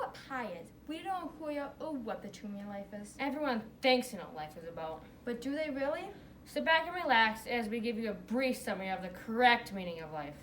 what pie is. We don't know who you are or what the true meaning of life is. Everyone thinks you know what life is about. But do they really? Sit back and relax as we give you a brief summary of the correct meaning of life.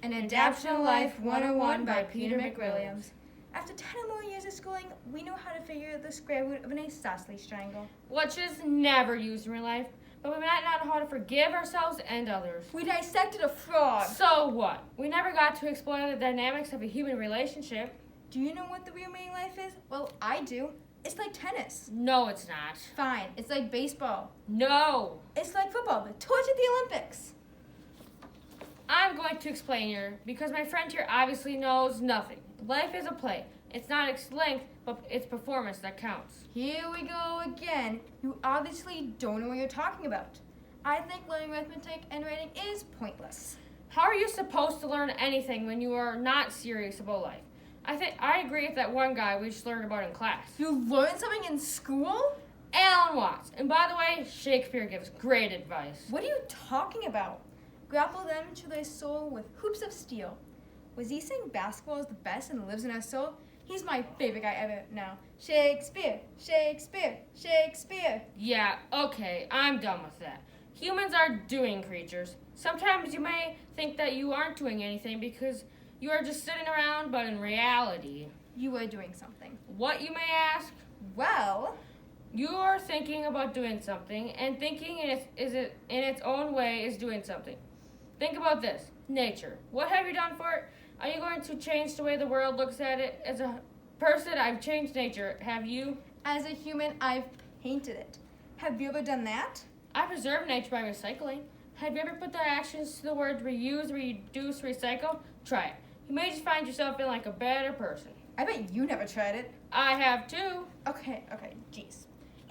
An Adaptation of Life 101 by Peter McWilliams. After 10 or more years of schooling, we know how to figure the square root of an isosceles triangle. Which is never used in real life, but we might not know how to forgive ourselves and others. We dissected a frog. So what? We never got to explore the dynamics of a human relationship. Do you know what the real meaning of life is? Well, I do. It's like tennis. No, it's not. Fine. It's like baseball. No. It's like football, the torch at the Olympics. I'm going to explain here because my friend here obviously knows nothing. Life is a play. It's not its length, but its performance that counts. Here we go again. You obviously don't know what you're talking about. I think learning arithmetic and writing is pointless. How are you supposed to learn anything when you are not serious about life? I agree with that one guy we just learned about in class. You learned something in school? Alan Watts. And by the way, Shakespeare gives great advice. What are you talking about? Grapple them to thy soul with hoops of steel. Was he saying basketball is the best and lives in our soul? He's my favorite guy ever now. Shakespeare, Shakespeare, Shakespeare. Yeah, okay, I'm done with that. Humans are doing creatures. Sometimes you may think that you aren't doing anything because you are just sitting around, but in reality, You were doing something. what you may ask? Well, You are thinking about doing something, and thinking in its own way is doing something. Think about this. Nature. What have you done for it? Are you going to change the way the world looks at it? As a person, I've changed nature. Have you? as a human, I've painted it. Have you ever done that? I preserve nature by recycling. Have you ever put the actions to the words reuse, reduce, recycle? Try it. You may just find yourself feeling like a better person. I bet you never tried it. I have too. Okay, jeez.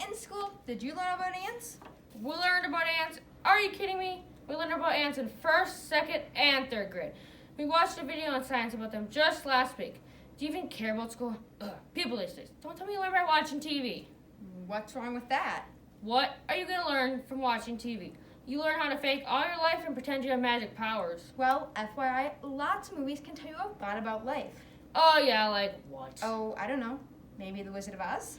In school, did you learn about ants? We learned about ants. Are you kidding me? We learned about ants in first, second, and third grade. We watched a video on science about them just last week. Do you even care about school? People these days. Don't tell me you learn by watching TV. What's wrong with that? What are you going to learn from watching TV? You learn how to fake all your life and pretend you have magic powers. Well, FYI, lots of movies can tell you a lot about life. Oh yeah, like what? Oh, I don't know. Maybe The Wizard of Oz?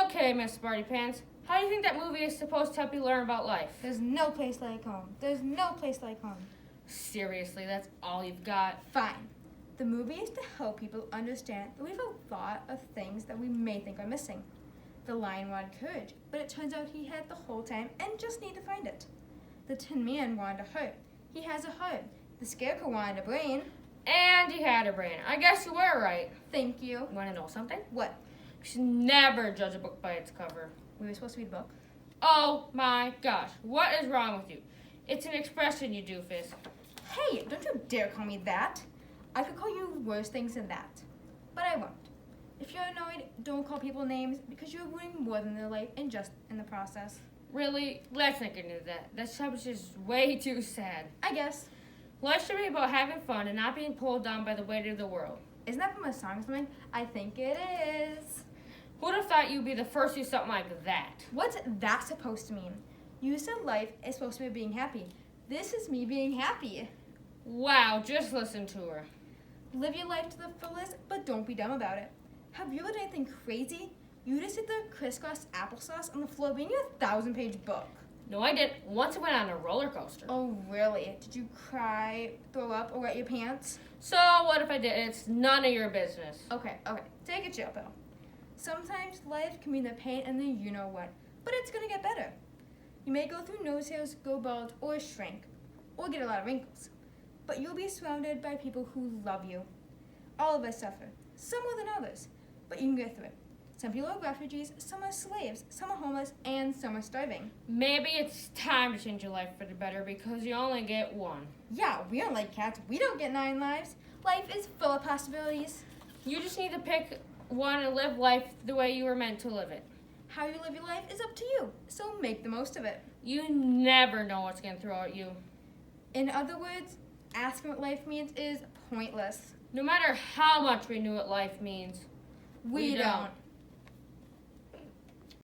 Okay, Miss Smarty Pants. How do you think that movie is supposed to help you learn about life? There's no place like home. There's no place like home. Seriously, that's all you've got? Fine. The movie is to help people understand that we have a lot of things that we may think are missing. The lion wanted courage, but it turns out he had it the whole time and just need to find it. The Tin Man wanted a heart. He has a heart. The Scarecrow wanted a brain. And you had a brain. I guess you were right. Thank you. You want to know something? What? You should never judge a book by its cover. We were supposed to read the book. Oh my gosh, what is wrong with you? It's an expression, you doofus. Hey, don't you dare call me that. I could call you worse things than that. But I won't. If you're annoyed, don't call people names because you're ruining more than their life and just in the process. Really? Let's not get into that. That subject is way too sad. I guess. Life should be about having fun and not being pulled down by the weight of the world. Isn't that from a song or something? I think it is. Who would have thought you'd be the first to do something like that? What's that supposed to mean? You said life is supposed to be being happy. This is me being happy. Wow, just listen to her. Live your life to the fullest, but don't be dumb about it. Have you ever done anything crazy? You just hit the crisscross applesauce on the floor reading a 1,000-page book. No, I didn't. Once I went on a roller coaster. Oh, really? Did you cry, throw up, or wet your pants? So what if I did? It's none of your business. Okay. Take a chill pill. Sometimes life can mean the pain and the you-know-what, but it's gonna get better. You may go through nose hairs, go bald, or shrink, or get a lot of wrinkles. But you'll be surrounded by people who love you. All of us suffer, some more than others, but you can get through it. Some people are refugees, some are slaves, some are homeless, and some are starving. Maybe it's time to change your life for the better because you only get one. Yeah, we aren't like cats. We don't get 9 lives. Life is full of possibilities. You just need to pick one and live life the way you were meant to live it. How you live your life is up to you, so make the most of it. You never know what's going to throw at you. In other words, asking what life means is pointless. No matter how much we knew what life means, We don't.